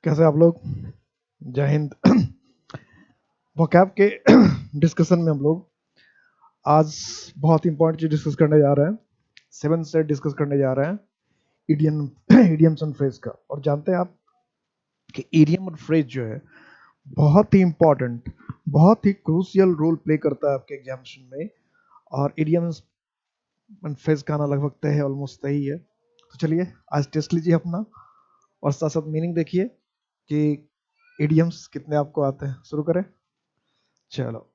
कैसे आप लोग? जय हिंद। वोकैब के डिस्कशन में हम लोग आज बहुत इंपॉर्टेंट चीज डिस्कस करने जा रहे हैं। 7 सेट डिस्कस करने जा रहे हैं इडियम इडियम्स एंड फ्रेज का। और जानते हैं आप कि इडियम और फ्रेज जो है बहुत ही इंपॉर्टेंट, बहुत ही क्रूशियल रोल प्ले करता है आपके एग्जामिनेशन में। और इडियम्स एंड फ्रेज का आना लगभग तय है, ऑलमोस्ट तय ही है। तो चलिए आज टेस्ट लीजिए अपना और साथ साथ मीनिंग देखिए कि इडियम्स कितने आपको आते हैं। शुरू करें, चलो।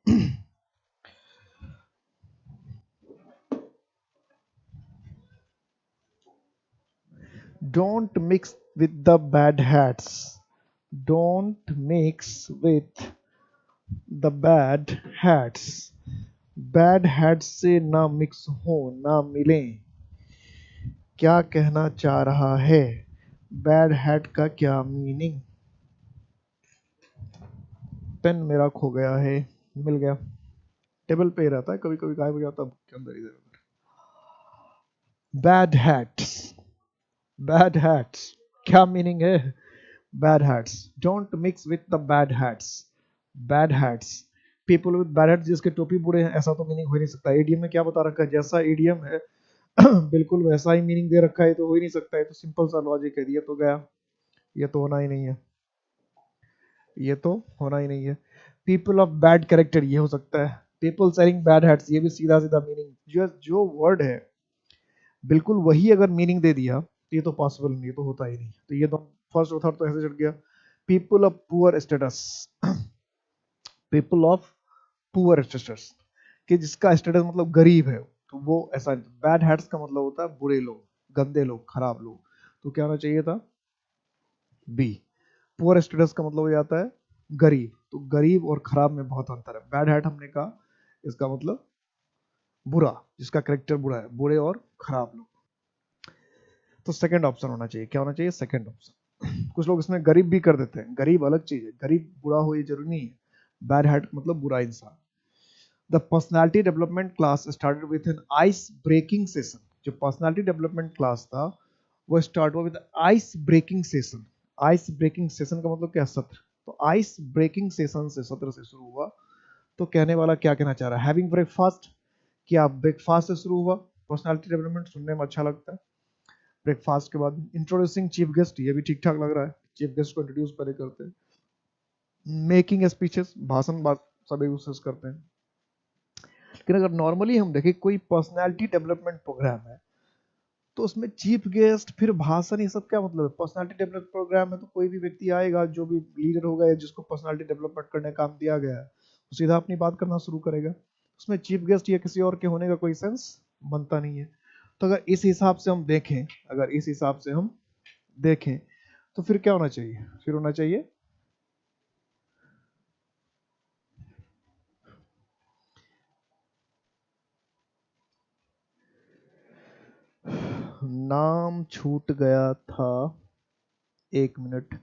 Don't mix with the bad hats. Don't mix with the bad hats. Bad hat से ना मिक्स हो, ना मिलें। क्या कहना चाह रहा है? बैड हैट का क्या मीनिंग? पेन मेरा खो गया है, मिल गया। टेबल पे ही रहता है, कभी कभी गायब हो जाता है बुक के अंदर। इधर बैड हैट्स, बैड हैट्स क्या मीनिंग है? Bad hats, don't mix with the bad hats. Bad hats, people with bad hats, जिसके टोपी बुरे हैं, ऐसा तो मीनिंग हो ही नहीं सकता। ईडीएम में क्या बता रखा है? जैसा ईडीएम है बिल्कुल वैसा ही मीनिंग दे रखा है, तो हो ही नहीं सकता है। तो सिंपल सा लॉजिक है, ये तो गया, ये तो होना ही नहीं है, ये तो होना ही नहीं है। पीपल ऑफ बैड कैरेक्टर, ये हो सकता है। पीपल सेलिंग बैड हैट्स, ये भी सीधा सीधा मीनिंग, जो वर्ड है बिल्कुल वही अगर मीनिंग दे दिया तो ये तो पॉसिबल नहीं, तो होता ही नहीं। तो ये तो फर्स्ट और थर्ड तो ऐसे चढ़ गया। People of poor status, people of poor status, कि जिसका स्टेटस मतलब गरीब है, तो वो ऐसा। बैड हैट्स का मतलब होता है बुरे लोग, गंदे लोग, खराब लोग। तो क्या होना चाहिए था? बी। पुअर स्टेटस का मतलब हो जाता है गरीब, तो गरीब और खराब में बहुत अंतर है। बैड हैट हमने कहा इसका मतलब बुरा, जिसका करेक्टर बुरा है, बुरे और खराब लोग। तो सेकंड ऑप्शन होना चाहिए। क्या होना चाहिए? Second option. कुछ लोग इसमें गरीब भी कर देते हैं, गरीब अलग चीज है, गरीब बुरा हो ये जरूरी नहीं है। बैड हैट मतलब बुरा इंसान। The personality development class started with an ice breaking session. जो पर्सनालिटी डेवलपमेंट क्लास था वो स्टार्ट हुआ with ice breaking session. Ice breaking session का मतलब क्या? सत्र। तो आइस ब्रेकिंग सेशन से, सत्र से शुरू हुआ। तो कहने वाला क्या कहना चाह रहा है? हैविंग ब्रेकफास्ट, क्या ब्रेकफास्ट से शुरू हुआ? पर्सनालिटी डेवलपमेंट सुनने में अच्छा लगता है। ब्रेकफास्ट के बाद इंट्रोड्यूसिंग चीफ गेस्ट, ये भी ठीक ठाक लग रहा है, चीफ गेस्ट को इंट्रोड्यूस पहले करते हैं। मेकिंग स्पीचेस, भाषण बात सभी यूज करते हैं। लेकिन अगर नॉर्मली हम देखें कोई पर्सनालिटी डेवलपमेंट प्रोग्राम है तो उसमें चीफ गेस्ट फिर भाषण, ये सब क्या मतलब है? पर्सनालिटी डेवलपमेंट प्रोग्राम में तो कोई भी व्यक्ति आएगा जो भी लीडर होगा या जिसको पर्सनालिटी डेवलपमेंट करने का काम दिया गया है, वो सीधा अपनी बात करना शुरू करेगा। उसमें चीफ गेस्ट या किसी और के होने का कोई सेंस बनता नहीं है। तो अगर इस हिसाब से हम देखें, अगर इस हिसाब से हम देखें तो फिर क्या होना चाहिए? फिर होना चाहिए नाम छूट गया था, 1 मिनट,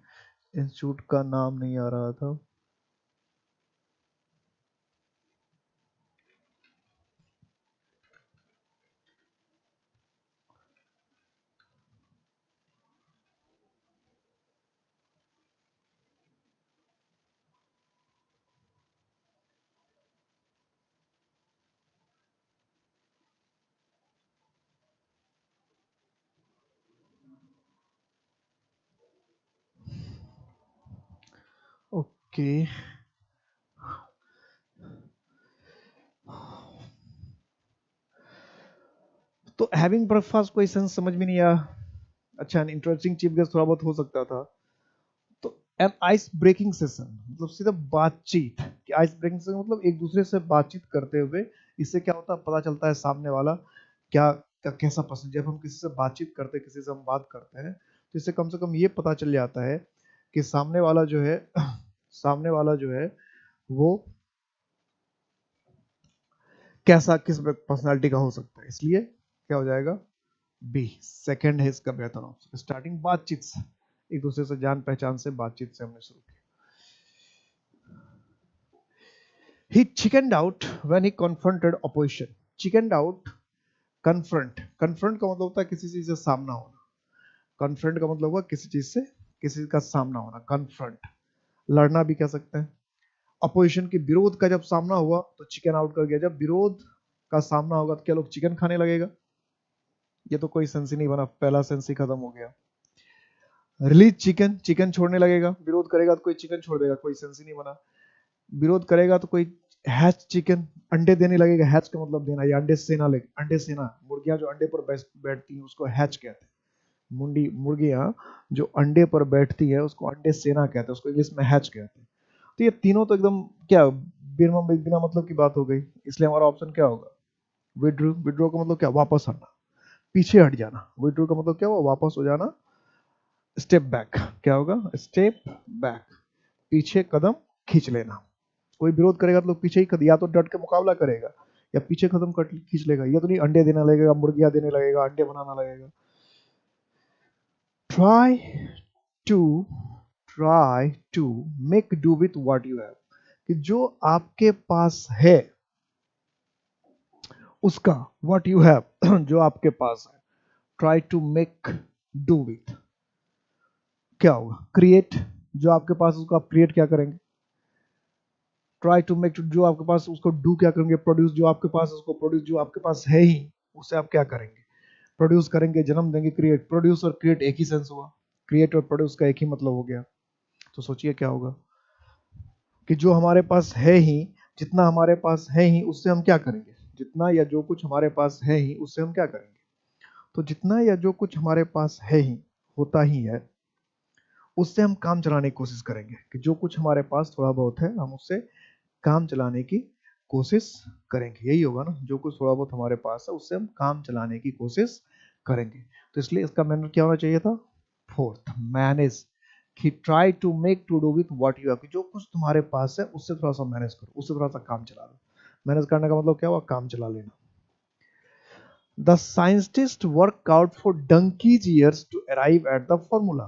इंस्टीट्यूट का नाम नहीं आ रहा था। ओके, तो हैविंग ब्रेकफास्ट कोई सेंस समझ में नहीं आया। अच्छा, इंटरेस्टिंग चीफ गेस्ट थोड़ा बहुत हो सकता था। तो एन आइस ब्रेकिंग सेशन मतलब सीधा बातचीत, कि आइस ब्रेकिंग सेशन मतलब एक दूसरे से बातचीत करते हुए, इससे क्या होता है? पता चलता है सामने वाला क्या, कैसा पसंद। जब हम किसी से बातचीत करते हैं, किसी से हम बात करते हैं, तो इससे कम से कम ये पता चल जाता है कि सामने वाला जो है सामने वाला जो है वो कैसा, किस पर्सनालिटी का हो सकता है। इसलिए क्या हो जाएगा? बी, सेकंड है इसका बेहतर ऑप्शन। स्टार्टिंग बातचीत से, एक दूसरे से जान पहचान से, बातचीत से हमने शुरू किया। He chickened out when he confronted opposition. Chickened out, confront, confront का मतलब होता है किसी चीज से सामना होना। confront का मतलब हुआ किसी चीज से किसी का सामना होना, कन्फ्रंट, लड़ना भी कह सकते हैं। अपोजिशन के विरोध का जब सामना हुआ तो चिकन आउट कर गया। जब विरोध का सामना होगा तो क्या लोग चिकन खाने लगेगा? ये तो कोई सेंस ही नहीं बना, पहला सेंस ही खत्म हो गया। रिलीज चिकन, चिकन छोड़ने लगेगा, विरोध करेगा तो कोई चिकन छोड़ देगा, कोई सेंस ही नहीं बना। विरोध करेगा तो कोई हैच चिकन, अंडे देने लगेगा। हैच का मतलब देना, या अंडे सेना लगे, अंडे सेना, मुर्गियां जो अंडे पर बैठती हैं उसको हैच कहते हैं। मुंडी मुर्गियां जो अंडे पर बैठती है उसको अंडे सेना कहते हैं, उसको इंग्लिश में हैच कहते हैं। तो ये तीनों तो एकदम क्या बिना मतलब की बात हो गई, इसलिए हमारा ऑप्शन क्या होगा? विड्रू। विड्रू का मतलब क्या? वापस हटना, पीछे हट जाना। विड्रू का मतलब क्या हुआ? वापस हो जाना, स्टेप बैक। क्या होगा? स्टेप बैक, पीछे कदम खींच लेना। कोई विरोध करेगा तो लोग पीछे ही, या तो डट के मुकाबला करेगा या पीछे कदम खींच लेगा। ये तो नहीं अंडे देने लगेगा, मुर्गियां देने लगेगा, अंडे बनाना लगेगा। Try to make do with what you have, कि जो आपके पास है उसका, व्हाट यू हैव जो आपके पास है, try to make do with क्या होगा? क्रिएट, जो आपके पास उसको आप क्रिएट क्या करेंगे? ट्राई टू मेक, जो आपके पास उसको डू क्या करेंगे? प्रोड्यूस, जो आपके पास उसको प्रोड्यूस, जो आपके पास है ही उससे आप क्या करेंगे? प्रोड्यूस करेंगे, जन्म देंगे। क्रिएट, प्रोड्यूस और क्रिएट एक ही सेंस हुआ, क्रिएट और प्रोड्यूस का एक ही मतलब हो गया। तो सोचिए क्या होगा कि जो हमारे पास है ही, जितना हमारे पास है ही उससे हम क्या करेंगे? जितना या जो कुछ हमारे पास है ही उससे हम क्या करेंगे? तो जितना या जो कुछ हमारे पास है ही, होता ही है, उससे हम काम चलाने की कोशिश करेंगे। कि जो कुछ हमारे पास थोड़ा बहुत है हम उससे काम चलाने की कोशिश करेंगे। यही होगा ना, जो कुछ थोड़ा बहुत हमारे पास है उससे हम काम चलाने की कोशिश करेंगे। तो इसलिए इसका मैनर क्या होना चाहिए था? फोर्थ, मैनेज, कि try to make to do with what you have, जो कुछ तुम्हारे पास है उससे थोड़ा सा मैनेज करो, उससे थोड़ा सा काम चला लो। मैनेज करने का मतलब क्या हुआ? काम चला लेना। The scientist work out for donkey's years to arrive at the formula,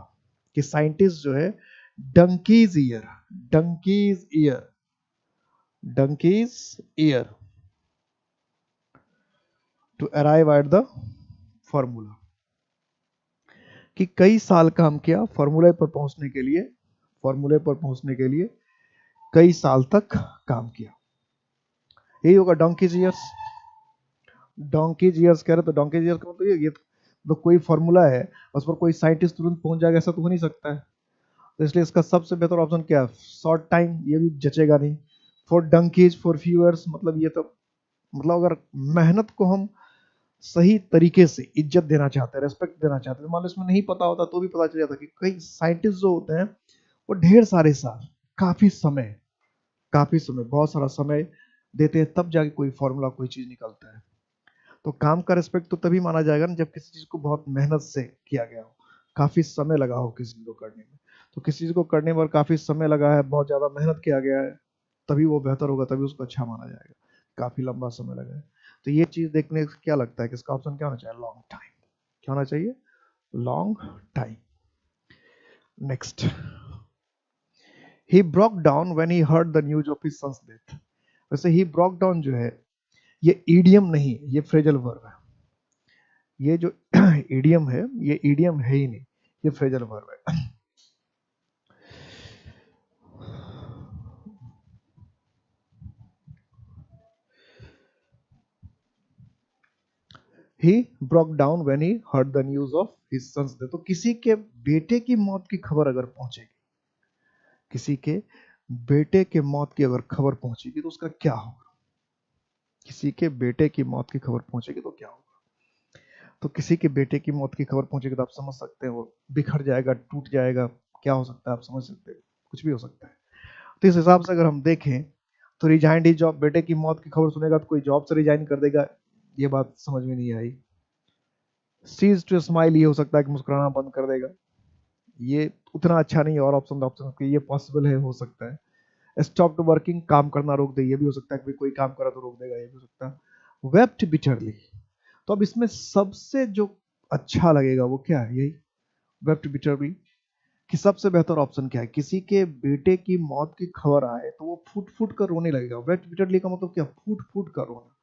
कि साइंटिस्ट जो है donkey's year, donkey's year, donkey's year to arrive at the formula, कि कई साल काम किया फॉर्मूले पर पहुंचने के लिए, फॉर्मूले पर पहुंचने के लिए कई साल तक काम किया। यही होगा डोंकीज ईयर्स। डोंकीज ईयर्स कह रहे तो डोंकीज ईयर्स का मतलब ये तो कोई फॉर्मूला है, उस पर कोई साइंटिस्ट तुरंत पहुंच जाएगा ऐसा तो हो नहीं सकता है। तो इसलिए इसका सबसे बेहतर ऑप्शन क्या है? शॉर्ट टाइम, ये भी जचेगा नहीं। For donkeys for few years, मतलब ये तो, मतलब अगर मेहनत को हम सही तरीके से इज्जत देना चाहते हैं, रेस्पेक्ट देना चाहते हैं, मान लो इसमें नहीं पता होता तो भी पता चल जाता कि कई साइंटिस्ट जो होते हैं वो ढेर सारे साल, काफी समय, बहुत सारा समय देते हैं, तब जाके कोई फॉर्मूला, कोई चीज निकलता है। तो काम का रिस्पेक्ट तो तभी माना जाएगा ना जब किसी चीज को बहुत मेहनत से किया गया हो, काफी समय लगा हो किसी चीज को करने में। तो किसी चीज को करने में काफी समय लगा है, बहुत ज्यादा मेहनत किया गया है, तभी वो बेहतर होगा, तभी उसको अच्छा माना जाएगा। काफी लंबा समय लगा है। तो ये चीज देखने से क्या लगता है कि इसका ऑप्शन क्या होना चाहिए? Long time. क्या होना चाहिए? Long time. Next, he broke down when he heard the news of his son's death. वैसे ही ब्रोक डाउन जो है ये ईडियम नहीं, ये फ्रेजल वर्ब है। ये जो ईडियम है ये ईडियम है ही नहीं, ये फ्रेजल वर्ब है। He broke down when he heard the news of his son's death. तो किसी के बेटे की मौत की खबर अगर पहुंचेगी, किसी के बेटे के मौत की अगर खबर पहुंचेगी तो उसका क्या होगा? किसी के बेटे की मौत की खबर पहुंचेगी तो क्या होगा? तो किसी के बेटे की मौत की खबर पहुंचेगी तो आप समझ सकते हैं वो बिखर जाएगा, टूट जाएगा। क्या हो सकता है आप समझ सकते हैं? कुछ भी हो सकता है। तो इस हिसाब से अगर हम देखें तो रिजाइंड ही जॉब, बेटे की मौत की खबर सुनेगा तो कोई जॉब से रिजाइन कर देगा, ये बात समझ में नहीं आई। सीज टू स्माइल, ये हो सकता है कि मुस्कुराना बंद कर देगा, ये उतना अच्छा नहीं है। और ऑप्शन ये पॉसिबल है, हो सकता है। स्टॉप टू वर्किंग, काम करना रोक दे, ये भी हो सकता है कि कोई काम करा तो रोक देगा, ये भी हो सकता है। वेप्ट बिटरली, तो अब इसमें सबसे जो अच्छा लगेगा वो क्या है? यही वेप्ट बिटरली, कि सबसे बेहतर ऑप्शन क्या है? किसी के बेटे की मौत की खबर आए तो वो फूट फूट कर रोने लगेगा। वेप्ट बिटरली का मतलब क्या? फूट फूट कर रोना,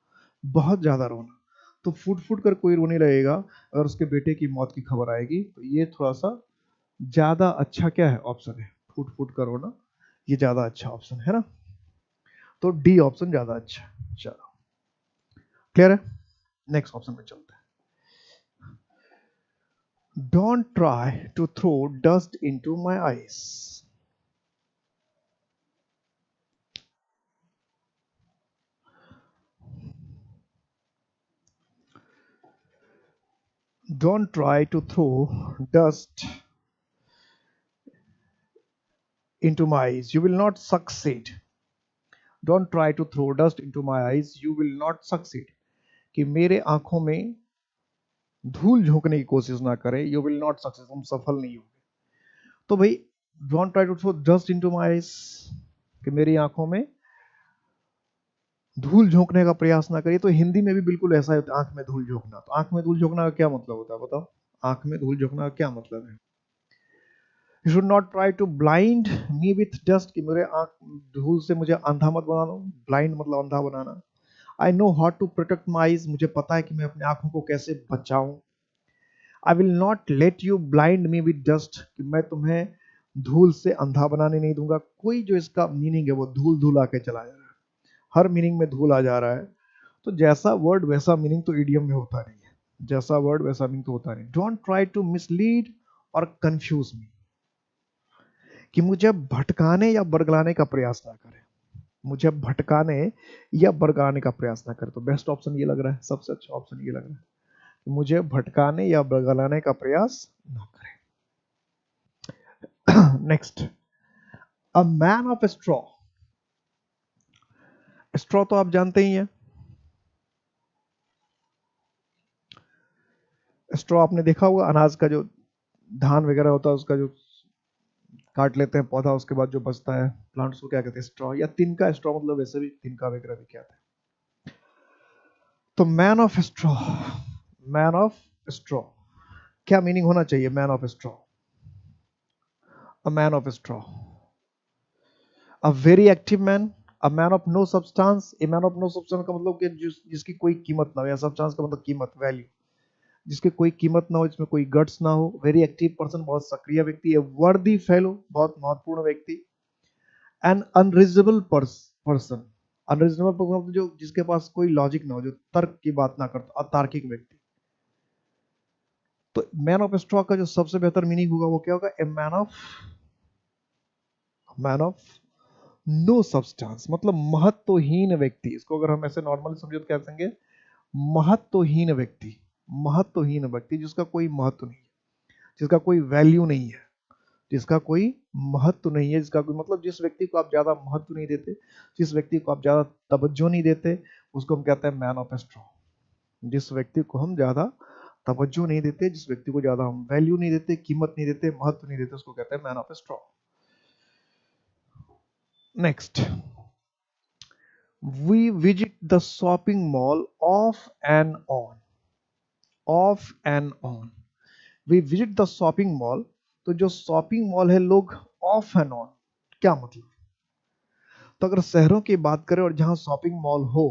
बहुत ज्यादा रोना। तो फूट फूट कर कोई रोने लगेगा अगर उसके बेटे की मौत की खबर आएगी, तो ये थोड़ा सा ज्यादा अच्छा क्या है ऑप्शन है, फुट फुट करो ना, ये ज्यादा अच्छा ऑप्शन है ना, तो डी ऑप्शन ज्यादा अच्छा है। चलो क्लियर है, नेक्स्ट ऑप्शन में चलते हैं। Don't try to throw dust into my eyes. Don't try to throw dust into my eyes. You will not succeed. Don't try to throw dust into my eyes. You will not succeed. कि मेरे आंखों में धूल झोंकने की कोशिश ना करें. You will not succeed. तुम सफल नहीं होगे. तो भाई don't try to throw dust into my eyes. कि मेरी आंखों में धूल झोंकने का प्रयास ना करिए. तो हिंदी में भी बिल्कुल ऐसा है, आंख में धूल झोंकना. तो आंख में धूल झोंकना का क्या मतलब होता है बताओ? आंख में धूल झोंकना का क्या मतलब है? You should not try to blind me with dust कि मेरे आंख धूल से मुझे अंधा मत बना दो. ब्लाइंड मतलब अंधा बनाना. I know how to protect my eyes. मुझे पता है कि मैं अपने आंखों को कैसे बचाऊं. I will not let you blind me with dust कि मैं तुम्हें धूल से अंधा बनाने नहीं दूंगा. कोई जो इसका मीनिंग है वो धूल धूल आके चला जा रहा है. हर मीनिंग में धूल आ जा रहा है. तो जैसा वर्ड वैसा मीनिंग तो इडियम में होता नहीं है. जैसा वर्ड वैसा मीनिंग तो होता नहीं. डोंट ट्राई टू मिसलीड और कंफ्यूज मी कि मुझे भटकाने या बरगलाने का प्रयास ना करें. मुझे भटकाने या बरगलाने का प्रयास ना करें. तो बेस्ट ऑप्शन ये लग रहा है, सबसे अच्छा ऑप्शन ये लग रहा है कि मुझे भटकाने या बरगलाने का प्रयास ना करें. Next, a man of straw. Straw तो आप जानते ही हैं. स्ट्रॉ आपने देखा होगा, अनाज का जो धान वगैरह होता है उसका जो काट लेते हैं पौधा, उसके बाद जो बचता है प्लांट्स को क्या कहते हैं? स्ट्रॉ. या तिनका. स्ट्रॉ मतलब वैसे भी तिनका वगैरह भी क्या है. तो man of straw, man of straw क्या मीनिंग होना चाहिए? Man of straw, a man of straw, a very active man, a man of no substance. A man of no substance का मतलब कि जिसकी कोई कीमत ना हो, या सब्सटेंस का मतलब कीमत, वैल्यू, जिसके कोई कीमत ना हो, जिसमें कोई गट्स ना हो. वेरी एक्टिव पर्सन, बहुत सक्रिय व्यक्ति है. वर्दी फेलो, बहुत महत्वपूर्ण व्यक्ति. An unreasonable person, unreasonable person जो जिसके पास कोई लॉजिक ना हो, जो तर्क की बात ना करता, अतार्किक व्यक्ति. तो मैन ऑफ स्ट्रॉ का जो सबसे बेहतर मीनिंग होगा वो क्या होगा? A man of no substance, मतलब महत्वहीन व्यक्ति. इसको अगर हम ऐसे नॉर्मली समझे तो क्या कहेंगे? महत्वहीन व्यक्ति. महत्वहीन व्यक्ति जिसका कोई महत्व नहीं है, जिसका कोई वैल्यू नहीं है, जिसका कोई महत्व नहीं है, जिसका कोई मतलब, जिस व्यक्ति को आप ज्यादा महत्व नहीं देते, जिस व्यक्ति को आप ज्यादा तवज्जो नहीं देते, उसको हम कहते हैं मैन ऑफ स्ट्रॉ. जिस व्यक्ति को हम ज्यादा तवज्जो नहीं देते, जिस व्यक्ति को ज्यादा हम वैल्यू नहीं देते, कीमत नहीं देते, महत्व नहीं देते, उसको कहते हैं man of straw. Next, we visit the shopping mall off and on. Off and on. We visit the shopping mall. तो जो शॉपिंग मॉल है लोग ऑफ एंड ऑन, क्या मतलब? तो अगर शहरों की बात करें और जहां शॉपिंग मॉल हो,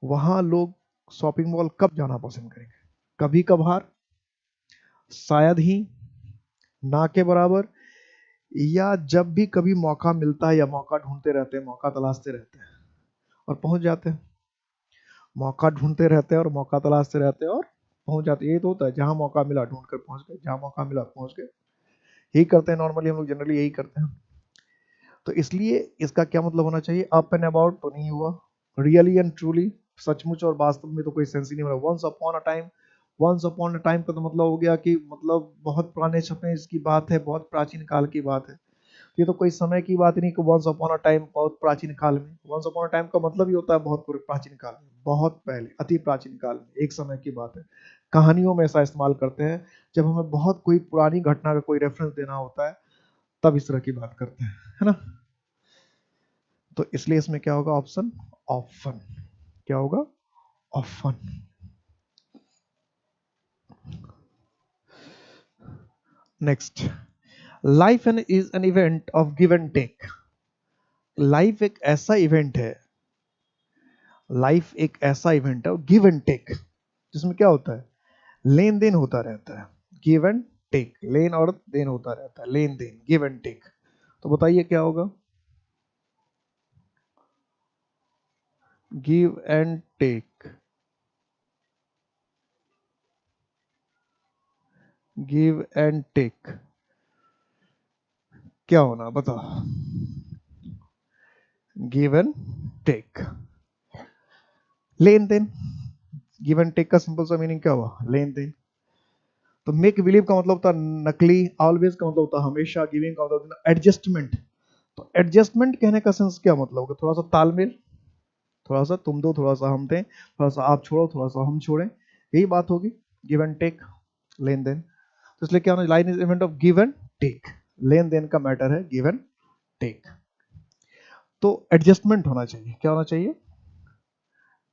वहां लोग शॉपिंग मॉल कब जाना पसंद करेंगे? कभी कभार, शायद ही, ना के बराबर, या जब भी कभी मौका मिलता है, या मौका ढूंढते रहते हैं, मौका तलाशते रहते हैं और पहुंच जाते हैं. मौका ढूंढते रहते हैं और मौका तलाशते रहते हैं और पहुंच जाते हैं. ये तो होता है, जहां मौका मिला ढूंढ कर पहुंच गए, जहां मौका मिला पहुंच गए. यही करते हैं नॉर्मली हम लोग, जनरली यही करते हैं. तो इसलिए इसका क्या मतलब होना चाहिए? अप एंड अबाउट तो नहीं हुआ. रियली एंड ट्रूली, सचमुच और वास्तव में तो कोई सेंस ही नहीं बना. Once upon a time, once upon a time का तो मतलब हो गया कि मतलब बहुत पुराने समय की बात है, बहुत प्राचीन काल की बात है. ये तो कोई समय की बात नहीं कि वंस अपॉन अ टाइम, बहुत प्राचीन काल में. वंस अपॉन अ टाइम का मतलब ही होता है बहुत प्राचीन काल में, बहुत पहले, अति प्राचीन काल में, एक समय की बात है. कहानियों में ऐसा इस्तेमाल करते हैं जब हमें बहुत कोई पुरानी घटना का कोई रेफरेंस देना होता है, तब इस तरह की बात करते हैं, है ना. तो इसलिए इसमें क्या होगा? Option often. क्या होगा? Often. Next, life an is an event of give and take. Life एक ऐसा इवेंट है, लाइफ एक ऐसा इवेंट है गिव एंड टेक, जिसमें क्या होता है? लेन देन होता रहता है. गिव एंड टेक, लेन और देन होता रहता है, लेन देन, गिव एंड टेक। तो बताइए क्या होगा, give and take, give and take क्या होना बताओ, गिव एंड टेक, लेन देन। गिव एंड टेक का सिंपल सा मीनिंग क्या हुआ, लेन देन। तो मेक बिलीव का मतलब होता है नकली, ऑलवेज का मतलब होता है हमेशा, गिविंग का मतलब होता है एडजस्टमेंट। तो एडजस्टमेंट कहने का सेंस क्या मतलब होगा, थोड़ा सा तालमेल, थोड़ा सा तुम दो थोड़ा सा हम दें, थोड़ा सा आप छोड़ो थोड़ा सा हम छोड़ें, यही बात होगी गिव एंड टेक, लेन देन। तो इसलिए क्या होना, line is event of give and take, लेन देन का मैटर है गिव एंड टेक। तो एडजस्टमेंट होना चाहिए, क्या होना चाहिए,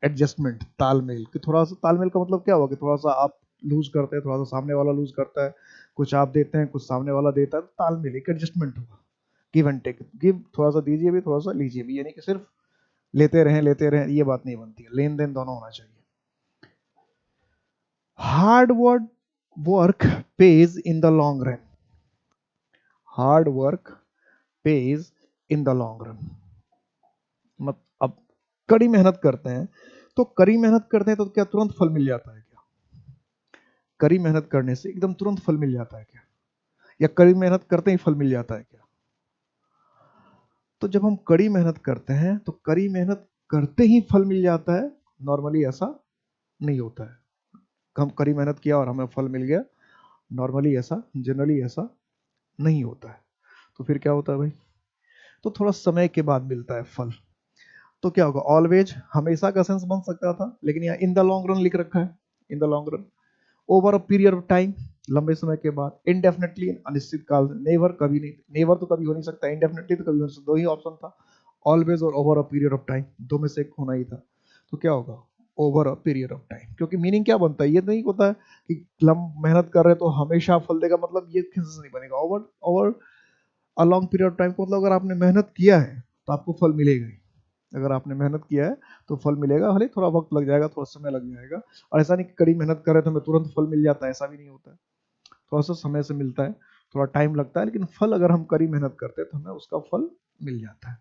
एडजस्टमेंट, तालमेल। कि थोड़ा सा तालमेल का मतलब क्या हुआ कि थोड़ा सा आप लूज करते हैं, थोड़ा सा सामने वाला लूज करता है, कुछ आप देते हैं कुछ सामने वाला देता है, तो तालमेल, एक एडजस्टमेंट होगा। गिव एंड टेक, गिव थोड़ा सा दीजिए भी, थोड़ा सा लीजिए भी, यानी कि सिर्फ लेते रहें ये बात नहीं बनती है, लेन देन दोनों होना चाहिए। Hard work page in the long run, hard work page in the long run. मत अब कड़ी मेहनत करते हैं, तो कड़ी मेहनत करते हैं तो क्या तुरंत फल मिल जाता है क्या, कड़ी मेहनत करने से एकदम तुरंत फल मिल जाता है क्या, या कड़ी मेहनत करते ही फल मिल जाता है क्या। तो जब हम कड़ी मेहनत करते हैं तो कड़ी मेहनत करते ही फल मिल जाता है, नॉर्मली ऐसा नहीं होता है। हम कड़ी मेहनत किया और हमें फल मिल गया, नॉर्मली ऐसा, जनरली ऐसा नहीं होता है। तो फिर क्या होता है भाई, तो थोड़ा समय के बाद मिलता है फल। तो क्या होगा, ऑलवेज हमेशा का सेंस बन सकता था, लेकिन यहाँ इन द लॉन्ग रन लिख रखा है, in the long run, over a period of time, लंबे समय के बाद, इनडेफिनेटली, अनिश्चित काल, नेवर कभी नहीं, नेवर तो कभी हो नहीं सकता, इनडेफिनेटली तो कभी हो नहीं सकता, दो ही ऑप्शन था, ऑलवेज और over a period of time, दो में से एक होना ही था। तो क्या होगा, over a period of time. क्योंकि मीनिंग क्या बनता है, ये नहीं होता है कि मेहनत कर रहे तो हमेशा फल देगा, मतलब ये सेंस नहीं बनेगा। Over over a long period of time को मतलब अगर आपने मेहनत किया है तो आपको फल मिलेगा ही, अगर आपने मेहनत किया है तो फल मिलेगा, भले थोड़ा वक्त लग जाएगा, थोड़ा समय लग जाएगा। और ऐसा नहीं कि कड़ी मेहनत कर रहे तो हमें तुरंत फल मिल जाता है, ऐसा भी नहीं होता है, थोड़ा सा समय से मिलता है, थोड़ा टाइम लगता है, लेकिन फल अगर हम कड़ी मेहनत करते हैं तो हमें उसका फल मिल जाता है।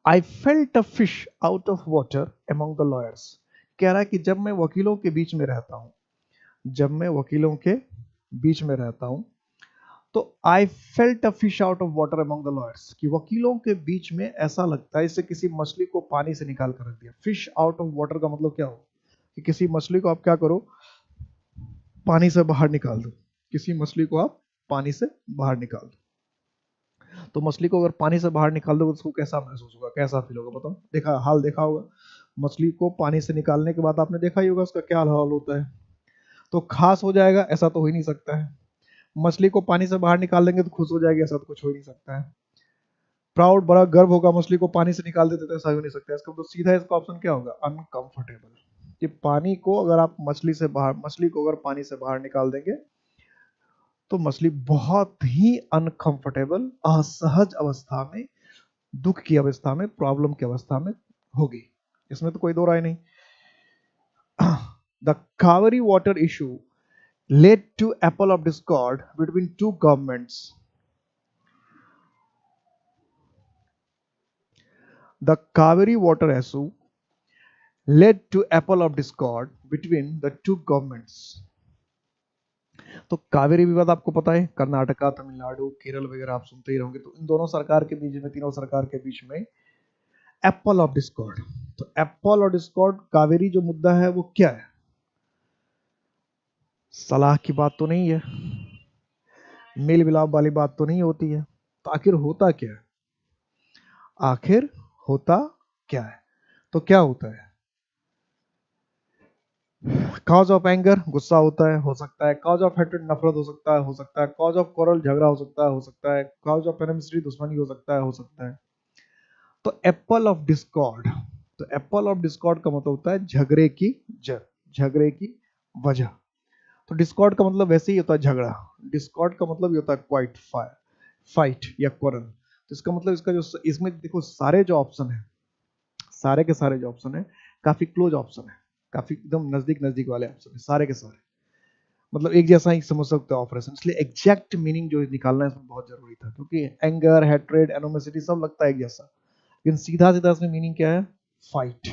I felt a fish out of water among the lawyers. कह रहा है कि जब मैं वकीलों के बीच में रहता हूं, जब मैं वकीलों के बीच में रहता हूं, तो I felt a fish out of water among the lawyers, कि वकीलों के बीच में ऐसा लगता है जैसे किसी मछली को पानी से निकाल कर रख दिया। फिश आउट ऑफ वाटर का मतलब क्या हो, कि किसी मछली को आप क्या करो, पानी से बाहर निकाल दो, किसी मछली को आप पानी से बाहर निकाल दो। तो मछली को अगर पानी से बाहर निकाल दो तो उसको कैसा महसूस होगा, कैसा फील होगा बताओ, देखा हाल देखा होगा, मछली को पानी से निकालने के बाद आपने देखा ही होगा उसका क्या हाल होता है। तो खास हो जाएगा ऐसा तो हो ही नहीं सकता है, मछली को पानी से बाहर निकाल देंगे तो खुश हो जाएगी, ऐसा तो कुछ हो ही नहीं सकता है। प्राउड, बड़ा गर्व होगा, मछली को पानी से निकाल देते तो ऐसा हो नहीं सकता। इसका तो सीधा इसका ऑप्शन क्या होगा, अनकंफर्टेबल। कि पानी को अगर आप मछली से बाहर, मछली को अगर पानी से बाहर निकाल देंगे तो मछली बहुत ही अनकंफर्टेबल, असहज अवस्था में, दुख की अवस्था में, प्रॉब्लम की अवस्था में होगी, इसमें तो कोई दो राय नहीं। The Kaveri water issue led to apple of discord between two governments. The Kaveri water issue led to apple of discord between the two governments. तो कावेरी विवाद आपको पता है, कर्नाटका, तमिलनाडु, केरल वगैरह आप सुनते ही रहोगे। तो इन दोनों सरकार के बीच में, तीनों सरकार के बीच में एप्पल ऑफ डिस्कॉर्ड। तो एप्पल ऑफ डिस्कॉर्ड, कावेरी जो मुद्दा है वो क्या है, सलाह की बात तो नहीं है, मेल मिलाप वाली बात तो नहीं होती है। तो आखिर होता क्या है, आखिर होता क्या है, तो क्या होता है, कॉज ऑफ एंगर, गुस्सा होता है, हो सकता है कॉज ऑफ हेट्रेड, नफरत हो सकता है कॉज ऑफ कोरल, झगड़ा हो सकता है कॉज ऑफ एनिमिसिटी, दुश्मनी हो सकता है। तो एप्पल ऑफ डिस्कॉर्ड, तो एप्पल ऑफ डिस्कॉर्ड का मतलब होता है झगड़े की जड़, झगड़े की वजह। तो डिस्कॉर्ड का मतलब वैसे ही होता है झगड़ा, डिस्कॉर्ड का मतलब ये होता है क्वाइट, फायर, फाइट या क्वारल। तो इसका मतलब, इसका जो, इसमें देखो सारे जो ऑप्शन है, सारे के सारे जो ऑप्शन है काफी क्लोज ऑप्शन है, काफी एकदम नजदीक नजदीक वाले ऑप्शन है सारे के सारे, मतलब एक जैसा ही समझ सकते हो ऑपरेशन, इसलिए एग्जैक्ट मीनिंग जो निकालना है इसमें बहुत जरूरी था, क्योंकि एंगर, हेट्रेड, एनोमेसिटी सब लगता है एक जैसा, लेकिन सीधा सीधा इसमें मीनिंग क्या है, फाइट।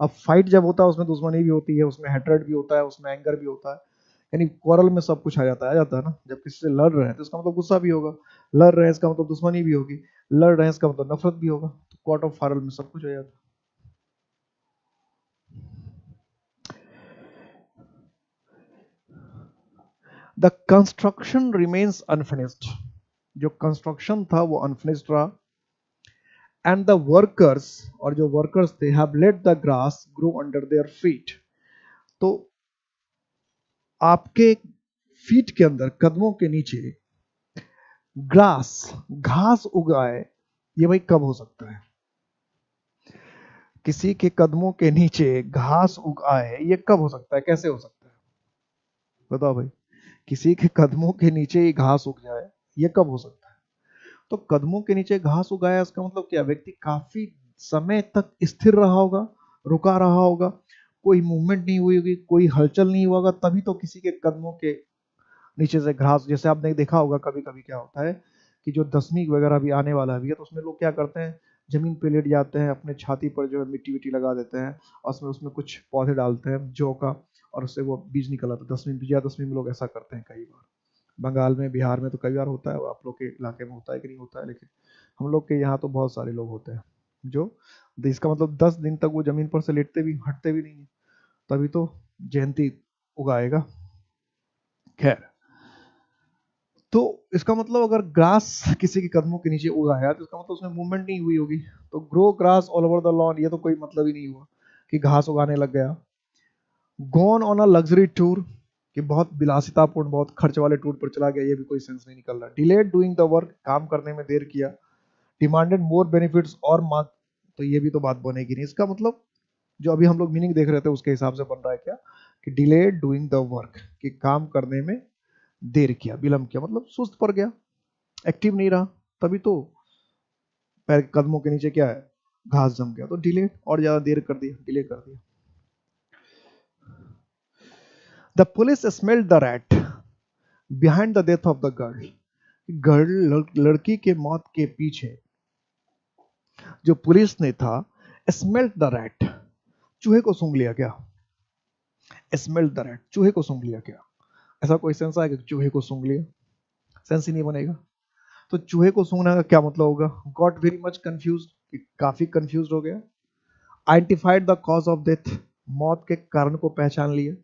अब फाइट जब होता है उसमें दुश्मनी भी होती है, उसमें हेट्रेड भी होता है, उसमें एंगर भी होता है, यानी क्वारल में सब कुछ आ जाता है ना। जब किसी से लड़ रहे हैं तो इसका मतलब गुस्सा भी होगा, लड़ रहे हैं इसका मतलब दुश्मनी भी होगी, लड़ रहे हैं इसका मतलब नफरत भी होगा, तो कोर्ट ऑफ फारल में सब कुछ आ जाता है। द कंस्ट्रक्शन रिमेन्स अनफिनिश्ड, जो कंस्ट्रक्शन था वो अनफिनिश्ड रहा। एंड द वर्कर्स, और जो वर्कर्स थे, have let the grass grow under their feet, तो आपके फीट के अंदर, कदमों के नीचे ग्रास, घास उगाए, ये भाई कब हो सकता है, किसी के कदमों के नीचे घास उगाए ये कब हो सकता है, कैसे हो सकता है, बताओ भाई। किसी के कदमों के नीचे ही घास उग जाए ये कब हो सकता है। तो कदमों के नीचे घास उगाया, इसका मतलब क्या, व्यक्ति काफी समय तक स्थिर रहा होगा, रुका रहा होगा, कोई मूवमेंट नहीं हुई होगी, कोई हलचल नहीं हुआ होगा, तभी तो किसी के कदमों के नीचे से घास, जैसे आपने देखा होगा कभी कभी क्या होता है कि जो दसवीं वगैरह भी आने वाला भी है, तो उसमें लोग क्या करते हैं, जमीन पे लेट जाते हैं, अपने छाती पर जो है मिट्टी विट्टी लगा देते हैं, और उसमें उसमें कुछ पौधे डालते हैं जौ का, और उससे वो बीज निकल आता है। 10वीं में लोग ऐसा करते हैं कई बार, बंगाल में, बिहार में तो कई बार होता है, वो आप लोग के इलाके में होता है कि नहीं होता है, लेकिन हम लोग के यहाँ तो बहुत सारे लोग होते हैं जो, तो इसका मतलब 10 दिन तक वो जमीन पर से लेटते भी, हटते भी नहीं है, तभी तो जयंती उगाएगा। खैर, तो इसका मतलब अगर ग्रास किसी के कदमों के नीचे उगा है तो इसका मतलब उसमें मूवमेंट नहीं हुई होगी, तो grow grass all over the lawn, ये तो कोई मतलब ही नहीं हुआ कि घास उगाने लग गया। Gone on a luxury tour, कि बहुत विलासितापूर्ण, बहुत खर्च वाले टूर पर चला गया, ये भी कोई सेंस नहीं निकल रहा। डिलेड डूइंग द वर्क, काम करने में देर किया। डिमांडेड मोर बेनिफिट्स और मांग, तो ये भी तो बात बनेगी नहीं, इसका मतलब जो अभी हम लोग मीनिंग देख रहे थे उसके हिसाब से बन रहा है क्या, कि डिलेड डूइंग द वर्क, कि काम करने में देर किया, विलंब किया, मतलब सुस्त पड़ गया, एक्टिव नहीं रहा, तभी तो पैर कदमों के नीचे क्या है, घास जम गया, तो डिले, और ज्यादा देर कर दिया, डिले कर दिया। The police smelled the rat behind the death of the girl, लड़की के मौत के पीछे जो पुलिस ने था, स्मेल्ड द रैट, चूहे को सूंघ लिया क्या, स्मेल्ड द रैट, चूहे को सूंघ लिया क्या, ऐसा कोई सेंस आएगा कि चूहे को सूंघ लिया, सेंस ही नहीं बनेगा। तो चूहे को सूंघना का क्या मतलब होगा, गॉट वेरी मच कंफ्यूज, काफी कंफ्यूज हो गया। Identified the cause of death, मौत के कारण को पहचान लिया।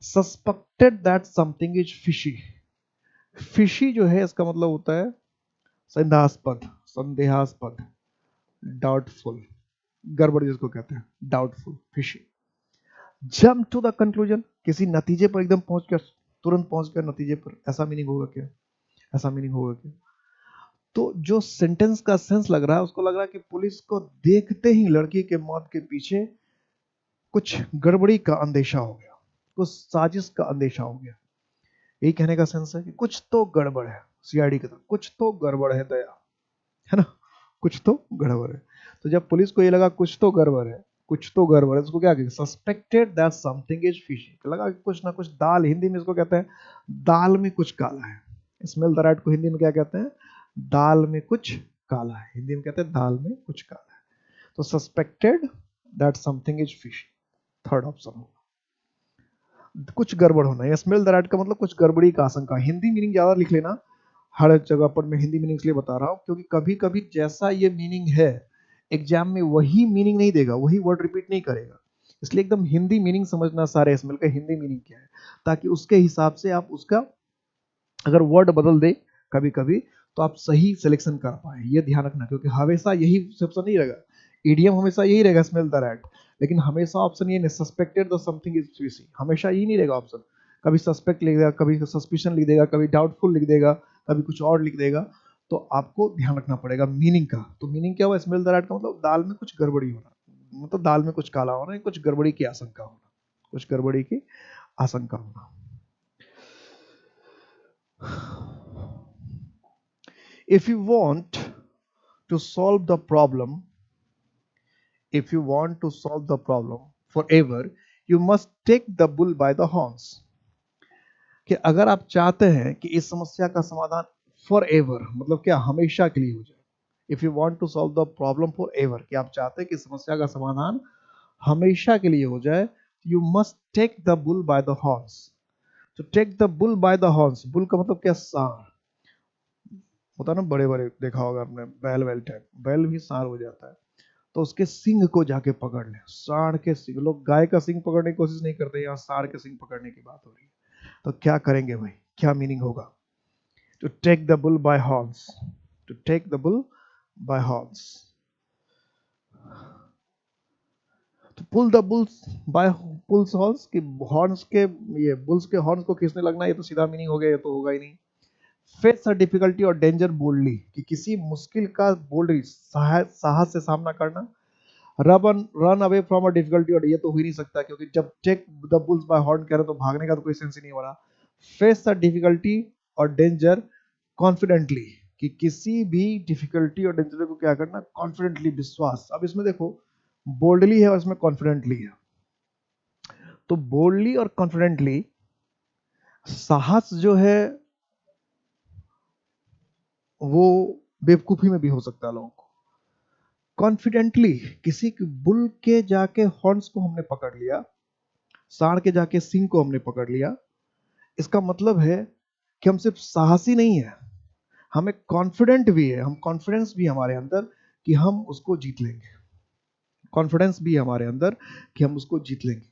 Suspected that something is fishy, fishy जो है इसका मतलब होता है संदेहास्पद, संदेहास्पद, डाउटफुल, गड़बड़ जिसको कहते हैं, doubtful, fishy. Jump to the conclusion, किसी नतीजे पर एकदम पहुंच कर, तुरंत पहुंच कर नतीजे पर, ऐसा मीनिंग होगा क्या, ऐसा मीनिंग होगा क्या। तो जो सेंटेंस का सेंस लग रहा है, उसको लग रहा है कि पुलिस को देखते ही लड़की के मौत के पीछे कुछ गड़बड़ी का अंदेशा हो गया, कुछ साजिश का अंदेशा हो गया, यही कहने का सेंस है कि कुछ तो गड़बड़ है, सीआईडी की तरह कुछ तो गड़बड़ है दया, है ना, कुछ तो गड़बड़ है। तो जब पुलिस को ये लगा कुछ तो गड़बड़ है, कुछ तो गड़बड़ है, उसको क्या कहेंगे, suspected that something is fishy, लगा कि कुछ ना कुछ दाल, हिंदी में इसको कहते हैं दाल में कुछ काला है। स्मेल द रैट को हिंदी में क्या कहते हैं, दाल में कुछ काला है, हिंदी में कहते हैं दाल में कुछ काला है। तो suspected that something is fishy, third option होगा, कुछ गड़बड़ होना। स्मेल द रैट का मतलब कुछ गड़बड़ी का आशंका, हिंदी मीनिंग ज्यादा लिख लेना, हर जगह पर मैं हिंदी मीनिंग इसलिए बता रहा हूं क्योंकि कभी कभी जैसा ये मीनिंग है एग्जाम में वही मीनिंग नहीं देगा, वही वर्ड रिपीट नहीं करेगा, इसलिए एकदम हिंदी मीनिंग समझना सारे स्मेल का हिंदी मीनिंग क्या है, ताकि उसके हिसाब से आप उसका अगर वर्ड बदल दे कभी कभी तो आप सही सिलेक्शन कर पाए, ये ध्यान रखना, क्योंकि हमेशा यही ऑप्शन नहीं रहेगा, ईडीएम हमेशा यही रहेगा स्मेल द रैट, लेकिन हमेशा ऑप्शन ये नहीं, suspected the something is fishy, हमेशा यही नहीं रहेगा ऑप्शन, कभी सस्पेक्ट लिख देगा, कभी सस्पिशन लिख देगा, कभी डाउटफुल लिख देगा, कभी कुछ और लिख देगा, तो आपको ध्यान रखना पड़ेगा मीनिंग का। तो मीनिंग क्या हुआ, स्मेल द रैट का मतलब दाल में कुछ गड़बड़ी होना, मतलब दाल में कुछ काला होना, कुछ गड़बड़ी की आशंका होना, कुछ गड़बड़ी की आशंका होना। If you want to solve the problem, if you want to solve the problem forever, you must take the bull by the horns, कि अगर आप चाहते हैं कि इस समस्या का समाधान फॉर एवर, मतलब क्या हमेशा के लिए हो जाए, if you want to solve the problem for ever, कि आप चाहते हैं कि समस्या का समाधान हमेशा के लिए हो जाए, you must take the bull by the horns. तो take the bull by the horns, bull का मतलब क्या, सांड होता है ना, बड़े बड़े देखा होगा आपने, बैल वैल टाइप, बैल भी सांड हो जाता है, तो उसके सिंग को जाके पकड़ ले, सांड के सिंग। लोग गाय का सिंग पकड़ने की कोशिश नहीं करते, यहाँ सांड के सिंग पकड़ने की बात हो रही है। तो क्या करेंगे भाई, क्या मीनिंग होगा, to take the bull by horns, to take the bull by horns, तो pull the bulls by pulls horns, कि हॉर्न्स के, ये बुल्स के हॉर्न्स को खींचने लगना, ये तो सीधा मीनिंग हो गया, ये तो होगा ही नहीं। फेस अ डिफिकल्टी और डेंजर बोल्डली, कि किसी मुश्किल का बोल्डली साहस से सामना करना। Run away from a difficulty, और ये तो हो ही नहीं सकता, क्योंकि जब take the bulls by horn कह रहे तो भागने का तो कोई सेंस ही नहीं हो रहा। फेस अ डिफिकल्टी और डेंजर कॉन्फिडेंटली, कि किसी भी डिफिकल्टी और डेंजर को क्या करना, कॉन्फिडेंटली, विश्वास। अब इसमें देखो बोल्डली है और इसमें कॉन्फिडेंटली है, तो बोल्डली और कॉन्फिडेंटली, साहस जो है वो बेवकूफी में भी हो सकता है लोगों को। कॉन्फिडेंटली, किसी बुल के जाके हॉर्न्स को हमने पकड़ लिया, सांड के जाके सिंग को हमने पकड़ लिया, इसका मतलब है कि हम सिर्फ साहसी नहीं है, हमें कॉन्फिडेंट भी है, हम कॉन्फिडेंस भी हमारे अंदर कि हम उसको जीत लेंगे, कॉन्फिडेंस भी है हमारे अंदर कि हम उसको जीत लेंगे,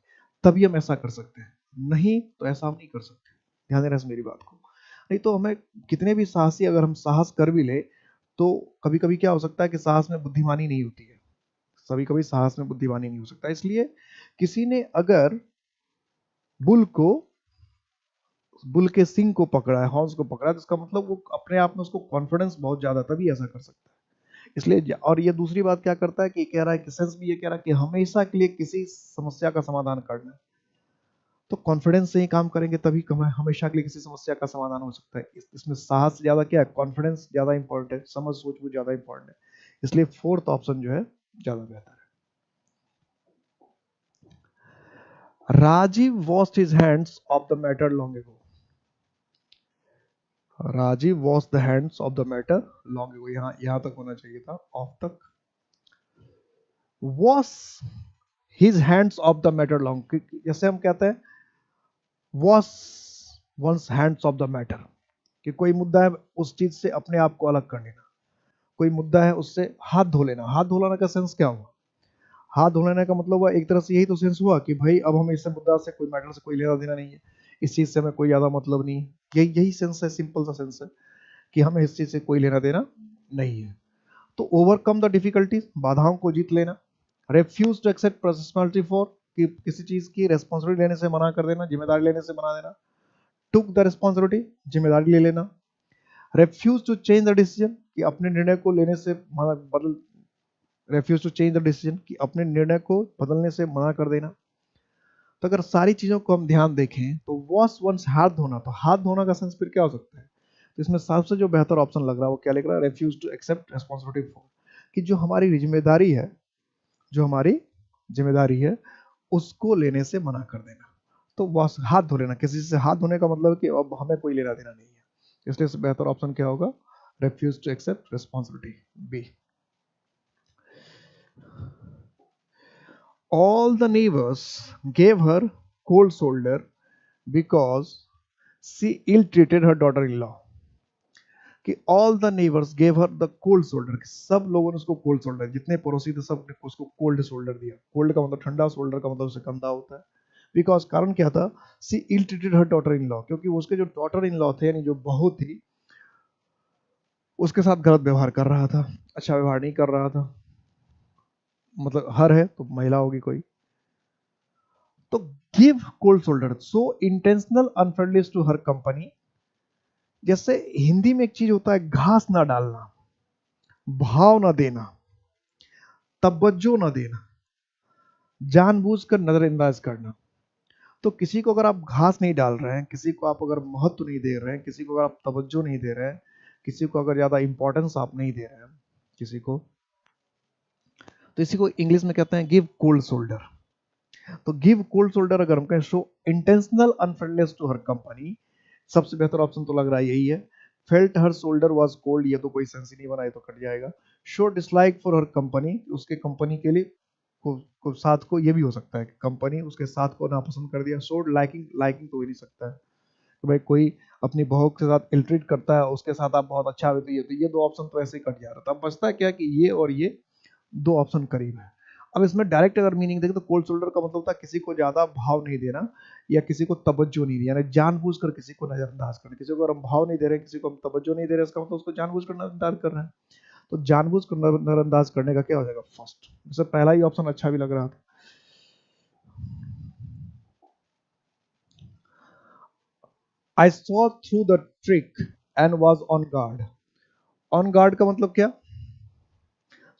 तभी हम ऐसा कर सकते हैं, नहीं तो ऐसा हम नहीं कर सकते। ध्यान देना इस मेरी बात को, नहीं तो हमें कितने भी साहसी, अगर हम साहस कर भी ले, तो कभी कभी क्या हो सकता है कि साहस में बुद्धिमानी नहीं होती है, कभी कभी साहस में बुद्धिमानी नहीं हो सकता। इसलिए किसी ने अगर बुल को, बुल के सिंग को पकड़ा है, हॉर्न्स को पकड़ा है, तो इसका मतलब वो अपने आप में उसको कॉन्फिडेंस बहुत ज्यादा, तभी ऐसा कर सकता है। इसलिए, और ये दूसरी बात क्या करता है कि कह रहा है कि सेंस भी ये कह रहा है कि हमेशा के लिए किसी समस्या का समाधान करना है, तो कॉन्फिडेंस से ही काम करेंगे तभी हमेशा के लिए किसी समस्या का समाधान हो सकता है। इसमें साहस ज्यादा क्या है, कॉन्फिडेंस ज्यादा इंपॉर्टेंट है, समझ सोच वो ज्यादा इंपॉर्टेंट है, इसलिए फोर्थ ऑप्शन जो है ज्यादा बेहतर है। Rajiv washed his hands off the matter long ago, Rajiv wash the hands off the matter long ago, यहां तक होना चाहिए था, ऑफ तक। Wash his hands off the matter long, जैसे हम कहते हैं wash one's hands off the matter, कि कोई मुद्दा है उस चीज से अपने आप को अलग कर लेना, कोई मुद्दा है उससे हाथ धो लेना। हाथ धो लेने का सेंस क्या हुआ, हाथ धो लेने का मतलब हुआ एक तरह से यही तो सेंस हुआ कि भाई अब हम इस मुद्दा से, कोई मैटर से कोई लेना देना नहीं है, इस चीज से हमें कोई ज्यादा मतलब नहीं है, यही सेंस है, सिंपल सा सेंस है कि हमें इस चीज से कोई लेना देना नहीं है। तो ओवरकम द डिफिकल्टीज, बाधाओं को जीत लेना। Refuse to accept responsibility for, कि किसी चीज की रेस्पॉन्सिबिलिटी लेने से मना कर देना, जिम्मेदारी लेने से मना देना। टुक द रिस्पॉन्सिबिलिटी, जिम्मेदारी ले लेना। Refuse to change the decision, कि अपने निर्णय को लेने से बदल, refuse to change the decision, कि अपने निर्णय को बदलने से मना कर देना। तो अगर सारी चीजों को हम ध्यान देखें तो वॉश वंस, हाथ धोना, तो हाथ धोना का सेंस फिर क्या हो सकता है, तो इसमें सबसे जो बेहतर ऑप्शन लग रहा है वो क्या लिख रहा है, refuse to accept responsibility for, कि जो हमारी जिम्मेदारी है, जो हमारी जिम्मेदारी है उसको लेने से मना कर देना। तो वॉश, हाथ धो लेना, किसी से हाथ धोने का मतलब कि अब हमें कोई लेना देना नहीं है, इसलिए बेहतर ऑप्शन क्या होगा, refuse to accept responsibility, B. All the neighbors gave her cold shoulder because she ill-treated her daughter-in-law. कि all the neighbors gave her the cold shoulder, सब लोगों ने उसको cold shoulder, जितने पड़ोसी थे सब ने उसको cold shoulder दिया। cold का मतलब ठंडा, shoulder का मतलब उससे कंधा होता है। because कारण क्या था, she ill-treated her daughter-in-law, क्योंकि उसके जो daughter-in-law थे, यानी जो बहू थी, उसके साथ गलत व्यवहार कर रहा था, अच्छा व्यवहार नहीं कर रहा था। मतलब हर है तो महिला होगी कोई, तो give cold shoulder, so intentional unfriendly to her company. जैसे हिंदी में एक चीज होता है, घास ना डालना, भाव ना देना, तवज्जो ना देना, जानबूझकर नजरअंदाज करना। तो किसी को अगर आप घास नहीं डाल रहे हैं, किसी को आप अगर महत्व नहीं दे रहे हैं, किसी को अगर आप तवज्जो नहीं दे रहे हैं, किसी को अगर ज्यादा इंपॉर्टेंस आप नहीं दे रहे हैं किसी को, तो इसी को इंग्लिश में कहते हैं गिव कोल्ड शोल्डर। तो गिव कोल्ड शोल्डर अगर हम कहें, show intentional unfriendliness to her company, सबसे बेहतर ऑप्शन तो लग रहा है यही है। Felt her shoulder was cold, ये तो कोई सेंस ही नहीं बना, ये तो कट जाएगा। Show dislike for her company, उसके कंपनी के लिए को साथ को, ये भी हो सकता है कि कंपनी उसके साथ को नापसंद कर दिया। शो लाइकिंग, लाइकिंग तो हो ही नहीं सकता है तो भाई कोई अपनी बहू के साथ इल्ट्रीट करता है, उसके साथ आप बहुत अच्छा होती है, तो ये दो ऑप्शन तो ऐसे ही कट जा रहा था। अब बचता है क्या कि ये और ये दो ऑप्शन करीब है। अब इसमें डायरेक्ट अगर मीनिंग देखें तो कोल्ड शोल्डर का मतलब था किसी को ज्यादा भाव नहीं देना या किसी को तवज्जो नहीं देना, यानी जानबूझकर किसी को नजरअंदाज करना। किसी को अगर हम भाव नहीं दे रहे हैं, किसी को हम तवज्जो नहीं दे रहे, इसका मतलब उसको जानबूझकर नजरअंदाज कर रहे हैं। तो जानबूझकर नजरअंदाज करने का क्या हो जाएगा, फर्स्ट। जैसे पहला ही ऑप्शन अच्छा भी लग रहा था। I saw through the trick and was on guard. On guard का मतलब क्या,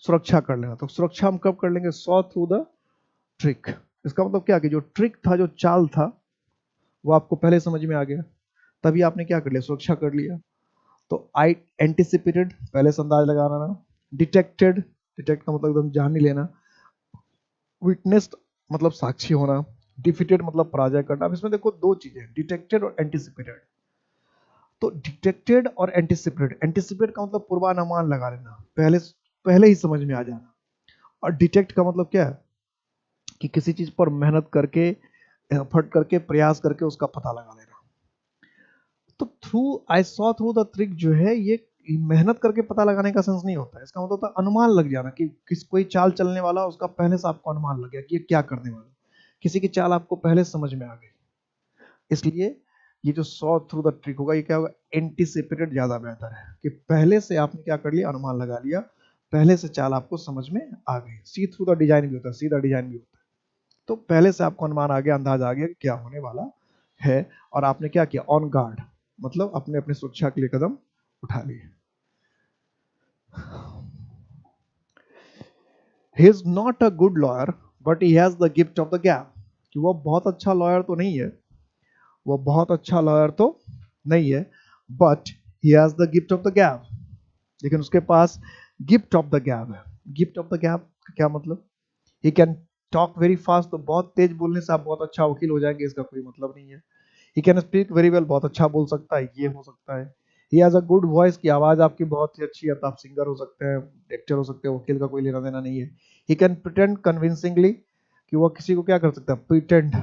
सुरक्षा कर लेना। तो सुरक्षा हम कब कर लेंगे, सॉ थ्रू द ट्रिक। इसका मतलब क्या कि जो ट्रिक था, जो चाल था, वो आपको पहले समझ में आ गया, तभी आपने क्या कर लिया, सुरक्षा कर लिया। तो आई एंटिसिपेटेड, पहले से अंदाज लगाना ना। डिटेक्टेड, डिटेक्ट का मतलब एकदम जान नहीं लेना। विटनेस्ड मतलब साक्षी होना। डिफिटेड मतलब पराजय करना। अब इसमें देखो दो चीजें, डिटेक्टेड और एंटिसिपेटेड। तो डिटेक्टेड और एंटिसिपेटेड, एंटिसिपेट का मतलब पूर्वानुमान लगा लेना, पहले पहले ही समझ में आ जाना। और डिटेक्ट का मतलब क्या है कि किसी चीज पर मेहनत करके, एफर्ट करके, प्रयास करके उसका पता लगा लेना। तो through, I saw through the trick जो है, ये मेहनत करके पता लगाने का सेंस नहीं होता है। इसका मतलब होता है अनुमान लग जाना कि किस कोई चाल चलने वाला, उसका पहले से आपको अनुमान लग गया कि ये क्या करने वाला। किसी की चाल आपको पहले समझ में आ गई, इसलिए ये जो सॉ थ्रू द ट्रिक होगा, ये क्या होगा, एंटिसिपेटेड ज्यादा बेहतर है कि पहले से आपने क्या कर लिया, अनुमान लगा लिया, पहले से चाल आपको समझ में आ गई। सी थ्रू द डिजाइन भी होता है, सीधा डिजाइन भी होता है। तो पहले से आपको अनुमान आ गया, अंदाज आ गया कि क्या होने वाला है, और आपने क्या किया, ऑन गार्ड, मतलब अपने अपने सुरक्षा के लिए कदम उठा लिए। He is not a good lawyer but he has the gift of the gap, कि वो बहुत अच्छा लॉयर तो नहीं है, वो बहुत अच्छा लॉयर तो नहीं है, but he has the gift of the gap, लेकिन उसके पास गिफ्ट ऑफ द गैप है। गिफ्ट ऑफ द गैप का क्या मतलब, he can talk very fast, तो बहुत तेज बोलने से आप बहुत अच्छा वकील हो जाएंगे, इसका कोई मतलब नहीं है। He can speak very well, बहुत अच्छा बोल सकता है, ये हो सकता है। He has a good voice, की आवाज आपकी बहुत ही अच्छी है, तो आप सिंगर हो सकते हैं, एक्टर हो सकते हैं, वकील का कोई लेना देना नहीं है। ही कैन प्रिटेंड कन्विंसिंगली, कि वो किसी को क्या कर सकता है, प्रिटेंड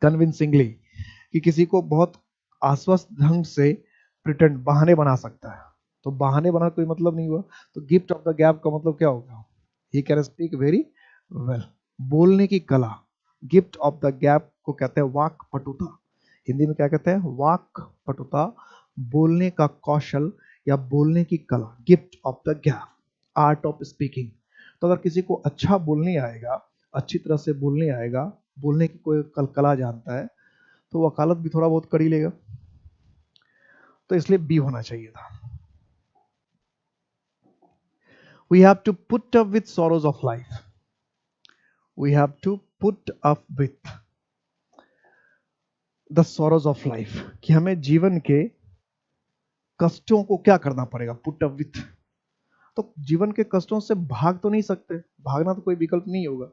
कन्विंसिंगली, कि किसी को बहुत आश्वस्त ढंग से प्रिटेंड, बहाने बना सकता है। तो बहाने बना कोई मतलब नहीं हुआ। तो गिफ्ट ऑफ द गैप का मतलब क्या होगा, he can speak very well, बोलने की कला। गिफ्ट ऑफ द गैप को कहते हैं वाक पटुता, हिंदी में क्या कहते हैं, वाक पटुता, बोलने का कौशल या बोलने की कला। Gift of the gap, art of speaking. तो अगर किसी को अच्छा बोलने आएगा, अच्छी तरह से बोलने आएगा, बोलने की कोई कला जानता है, तो वकालत भी थोड़ा बहुत कर ही लेगा। तो इसलिए बी होना चाहिए था। We have to put up with sorrows of life. We have to put up with the sorrows of life, कि हमें जीवन के कष्टों को क्या करना पड़ेगा, पुट अप विथ। तो जीवन के कष्टों से भाग तो नहीं सकते, भागना तो कोई विकल्प नहीं होगा।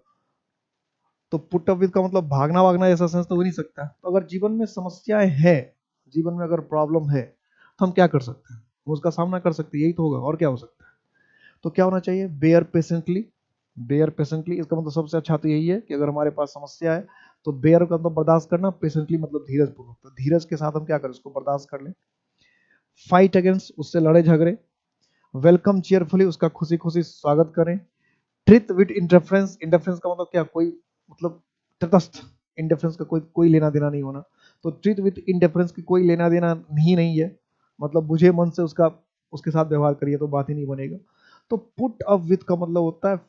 तो पुट अप विथ का मतलब भागना भागना ऐसा सेंस तो हो नहीं सकता। तो अगर जीवन में समस्याएं हैं, जीवन में अगर प्रॉब्लम है, तो हम क्या कर सकते हैं, हम उसका सामना कर सकते हैं, यही तो होगा, और क्या हो सकता है। तो क्या होना चाहिए, बेयर पेशेंटली। बेयर पेशेंटली, इसका मतलब सबसे अच्छा तो यही है कि अगर हमारे पास समस्या है तो बेयर का मतलब बर्दाश्त करना, पेशेंटली मतलब धीरज पूर्वक, तो धीरज के साथ हम क्या करें, उसको बर्दाश्त कर लें। फाइट अगेंस्ट, उससे लड़े झगड़े। वेलकम चीयरफुली, उसका खुशी खुशी स्वागत करें। ट्रीट विद इंटरफेरेंस, इंटरफेरेंस का मतलब क्या, कोई मतलब तटस्थ, इंटरफेरेंस का कोई कोई लेना देना नहीं होना। तो ट्रीट विद इंटरफेरेंस की कोई लेना देना ही नहीं है, मतलब बुझे मन से उसका उसके साथ व्यवहार करिए तो बात ही नहीं बनेगा। तो पुट अप विथ का मतलब होता है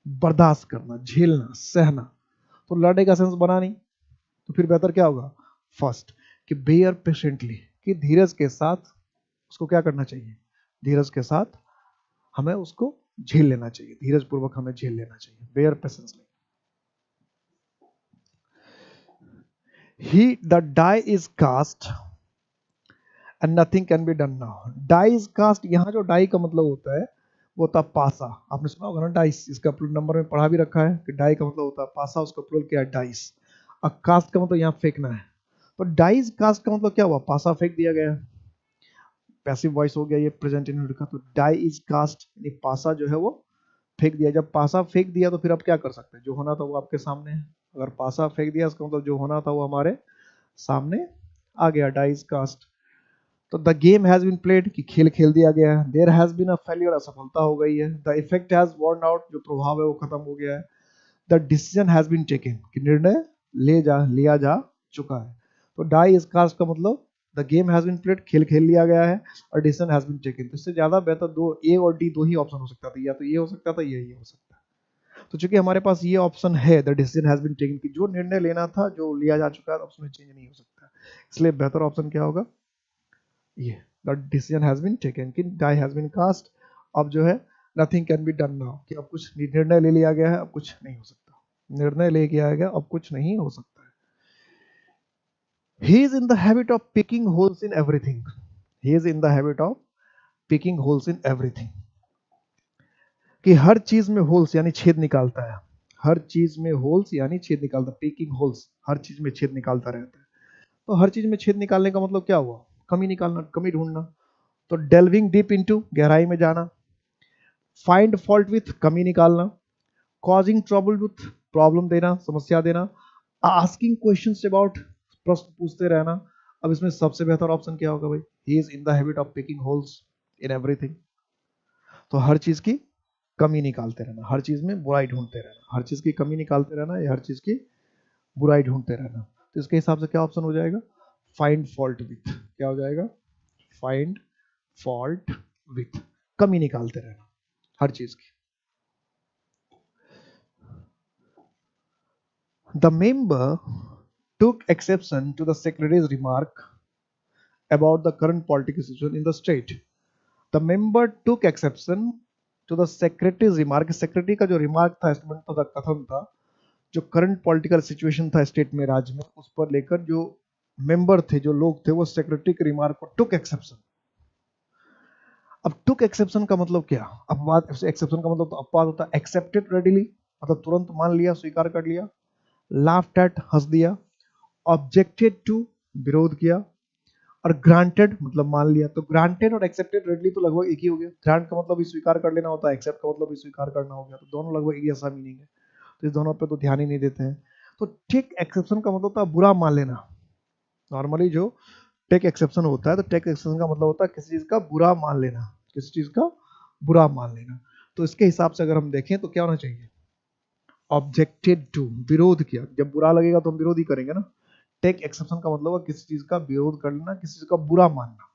बर्दाश्त करना, झेलना, सहना। तो लड़ने का सेंस बना नहीं, तो फिर बेहतर क्या होगा, फर्स्ट, कि बेयर पेशेंटली, कि धीरज के साथ उसको क्या करना चाहिए, धीरज के साथ हमें उसको झेल लेना चाहिए, धीरज पूर्वक हमें झेल लेना चाहिए, बेयर पेशेंसली। ही the die is cast and nothing can be done now. Die is cast, यहां जो डाई का मतलब होता है वो होता पासा। आपने सुना होगा ना डाइस, इसका प्लूरल नंबर में पढ़ा भी रखा है कि डाई का मतलब होता है पासा, उसका प्लूरल क्या है डाइस। अब कास्ट का मतलब यहाँ फेंकना है, तो डाइस कास्ट का मतलब क्या हुआ, पासा फेंक दिया गया। पैसिव वॉइस हो गया ये प्रेजेंट इंडेफिनिट का, तो डाई इज कास्ट यानी पासा जो है वो फेंक दिया। जब पासा फेंक दिया तो फिर आप क्या कर सकते हैं, जो होना था वो आपके सामने है। अगर पासा फेंक दिया इसका मतलब जो होना था वो हमारे सामने आ गया, डाई इज कास्ट। तो the game has been played कि खेल खेल दिया गया है। There has been a failure असफलता हो गई है। The effect has worn out जो प्रभाव है वो खत्म हो गया है। The decision has been taken कि निर्णय लिया जा चुका है। तो डाई इज कास्ट का मतलब the game has been played खेल खेल लिया गया है और डिसीजन हैज बीन टेकन। तो इससे ज्यादा बेहतर दो ए और डी दो ही ऑप्शन हो सकता था, या तो ये हो सकता था या ये हो सकता है। तो चूंकि हमारे पास ये ऑप्शन है the decision has been taken कि जो निर्णय लेना था जो लिया जा चुका है ऑप्शन में चेंज नहीं हो सकता, इसलिए बेहतर ऑप्शन क्या होगा, ये the decision has been taken कि डाई हैज बीन कास्ट। अब जो है nothing can be done now कि अब कुछ निर्णय ले लिया गया है, अब कुछ नहीं हो सकता, निर्णय ले लिया गया अब कुछ नहीं हो सकता है। He is in the habit of picking holes in everything. He is in the habit of picking holes in everything कि हर चीज में होल्स यानी छेद निकालता है। हर चीज में होल्स यानी छेद निकालता, पिकिंग होल्स हर चीज में छेद निकालता रहता है। तो हर चीज में छेद निकालने का मतलब क्या हुआ, कमी निकालना, कमी ढूंढना। तो डेल्विंग डीप इनटू गहराई में जाना, फाइंड फॉल्ट विथ कमी निकालना, कॉजिंग ट्रबल विथ प्रॉब्लम देना, समस्या देना, आस्किंग क्वेश्चंस अबाउट प्रश्न पूछते रहना। अब इसमें सबसे बेहतर ऑप्शन क्या होगा भाई, he is in the habit of picking holes in everything. तो हर चीज की कमी निकालते रहना, हर चीज में बुराई ढूंढते रहना, हर चीज की कमी निकालते रहना या हर चीज की बुराई ढूंढते रहना। तो इसके हिसाब से क्या ऑप्शन हो जाएगा, फाइंड फॉल्ट विथ, क्या हो जाएगा, फाइंड फॉल्ट विथ, कमी निकालते रहना हर चीज की। The member took exception to the secretary's remark about the current political situation in the state. The member took exception to the secretary's remark. secretary का जो remark था, statement था, कथन था, जो करंट पॉलिटिकल सिचुएशन था स्टेट में, राज्य में, उस पर लेकर जो मेंबर थे, जो लोग थे, वो सेक्रेटरी के रिमार्क को टुक एक्सेप्शन। अब टुक एक्सेप्शन का मतलब क्या, अपवाद एक्सेप्शन का मतलब तो अपवाद होता है, एक्सेप्टेड रेडिली मतलब तुरंत मान लिया, स्वीकार कर लिया, लाफ्ड एट हंस दिया, ऑब्जेक्टेड टू विरोध किया, और ग्रांटेड मतलब मान लिया। तो ग्रांटेड और एक्सेप्टेड रेडली तो लगभग एक ही हो गया। ग्रांट का मतलब भी स्वीकार कर लेना होता है, एक्सेप्ट का मतलब भी स्वीकार करना हो गया, तो दोनों लगभग एक जैसा मीनिंग है, तो इस दोनों पे तो ध्यान ही नहीं देते हैं। तो टेक एक्सेप्शन का मतलब होता है बुरा मान लेना। नॉर्मली जो टेक एक्सेप्शन होता है, तो टेक एक्सेप्शन का मतलब होता है किसी चीज का बुरा मान लेना, किसी चीज का बुरा मान लेना। तो इसके हिसाब से अगर हम देखें तो क्या होना चाहिए, ऑब्जेक्टेड टू विरोध किया, जब बुरा लगेगा तो हम विरोध ही करेंगे ना। टेक एक्सेप्शन का मतलब है किसी चीज का विरोध कर लेना, किसी चीज का बुरा मानना,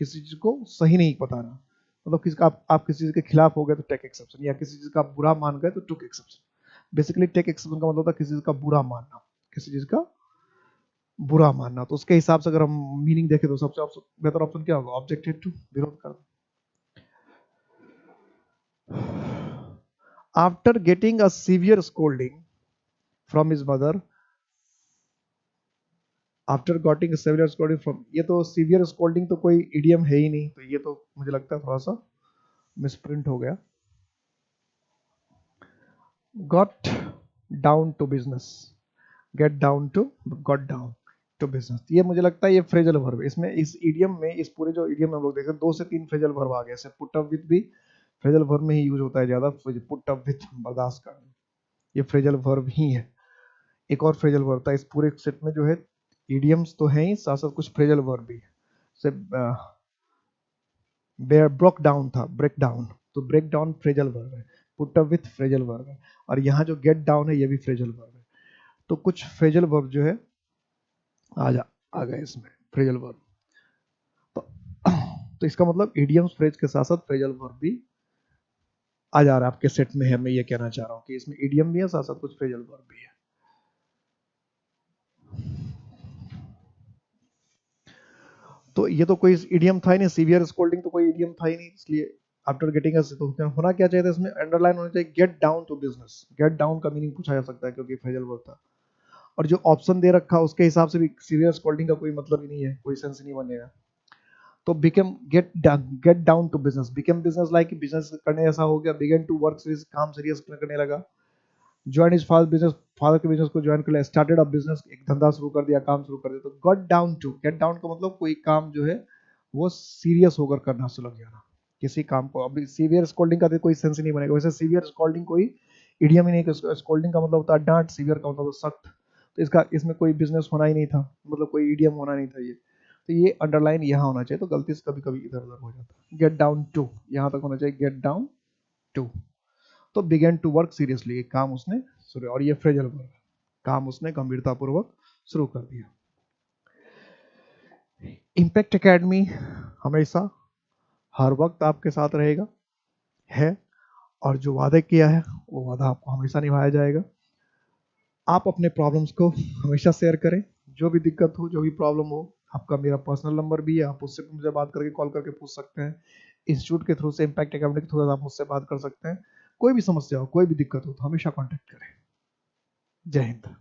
किसी चीज को सही नहीं बताना। मतलब किसी का आप किसी चीज के खिलाफ हो गए तो टेक एक्सेप्शन, या किसी चीज का बुरा मान गए तो took exception. Basically take exception का मतलब होता है किसी चीज का बुरा मानना, किसी चीज का बुरा मानना। तो उसके हिसाब से अगर हम मीनिंग देखें तो सबसे बेहतर ऑप्शन क्या होगा, ऑब्जेक्टेड टू विरोध करना। After getting a severe scolding from his mother, after getting severe scolding from, ये तो सीवियर स्कोल्डिंग तो कोई इडियम है ही नहीं, तो ये तो मुझे लगता है थोड़ा सा मिसप्रिंट हो गया। Got down to business, get down to, got down to business, ये मुझे लगता है ये फ्रेजल वर्ब। इसमें इस इडियम में, इस पूरे जो इडियम हम लोग देख रहे हैं, 2 से 3 फ्रेजल वर्ब आ गए। जैसे पुट अप विथ भी फ्रेजल वर्ब में ही यूज होता है ज्यादा, पुट अप विथ बर्दाश्त करना, ये फ्रेजल वर्ब ही है। एक और फ्रेजल वर्ब था इस पूरे सेट में जो है, इडियम्स तो है ही, साथ साथ कुछ फ्रेजल वर्ब भी है। से ब्रोक डाउन था, ब्रेक डाउन, तो ब्रेक डाउन फ्रेजल वर्ब है, put up with phrasal verb है, और यहाँ जो गेट डाउन है ये भी फ्रेजल वर्ब है। तो कुछ फ्रेजल वर्ब जो है आ गए इसमें फ्रेजल वर्ब। तो, तो इसका मतलब इडियम्स फ्रेज के साथ साथ फ्रेजल वर्ब भी आ जा रहा है आपके सेट में है। मैं ये कहना चाह रहा हूँ कि इसमें इडियम भी है, साथ साथ कुछ फ्रेजल वर्ब भी है। तो ये तो कोई इडियम था ही नहीं, सीवियर स्कोल्डिंग तो कोई इडियम था ही नहीं, इसलिए आफ्टर गेटिंग अस, तो होना क्या चाहिए था इसमें, अंडरलाइन होना चाहिए get down to business. Get down का मीनिंग पूछा जा सकता है क्योंकि फ्रेजल वर्ब था, और जो ऑप्शन दे रखा उसके हिसाब से भी सीवियर स्कोल्डिंग का कोई मतलब ही नहीं है, कोई सेंस नहीं बनेगा। तो become get down to business, become business like business करने जैसा हो गया, बिगन टू वर्क सीरियस, काम सीरियस करने लगा, join is father business, father के बिजनेस को ज्वाइन कर लिया, स्टार्टेड अ बिजनेस, एक धंधा शुरू कर दिया, काम शुरू कर दिया। तो got down to, get down का मतलब कोई काम जो है वो सीरियस होकर करना शुरू लग जाना किसी काम को। अभी सीवियर स्कोल्डिंग का तो कोई सेंस ही नहीं बनेगा, वैसे सीवियर स्कोल्डिंग कोई इडियम ही नहीं, स्कोल्डिंग का मतलब होता है डांट, सीवियर का मतलब सख्त, तो इसका इसमें कोई बिजनेस होना ही नहीं था, मतलब कोई इडियम होना नहीं था ये, तो ये अंडरलाइन यहाँ होना चाहिए, तो गलती से कभी कभी इधर उधर हो जाता है। गेट डाउन टू यहाँ तक होना चाहिए, गेट डाउन टू। तो बिगेन टू वर्क सीरियसली, काम उसने शुरू, और ये फ्रेजल वर्ब, काम उसने गंभीरतापूर्वक शुरू कर दिया। इम्पैक्ट एकेडमी हमेशा हर वक्त आपके साथ रहेगा है, और जो वादे किया है वो वादा आपको हमेशा निभाया जाएगा। आप अपने प्रॉब्लम्स को हमेशा शेयर करें, जो भी दिक्कत हो, जो भी प्रॉब्लम हो, आपका मेरा पर्सनल नंबर भी है, आप उससे मुझे बात करके कॉल करके पूछ सकते हैं, इंस्टीट्यूट के थ्रू से, इम्पैक्ट एकेडमी के थ्रू से आप मुझसे बात कर सकते हैं। कोई भी समस्या हो, कोई भी दिक्कत हो तो हमेशा कॉन्टैक्ट करें। जय हिंद।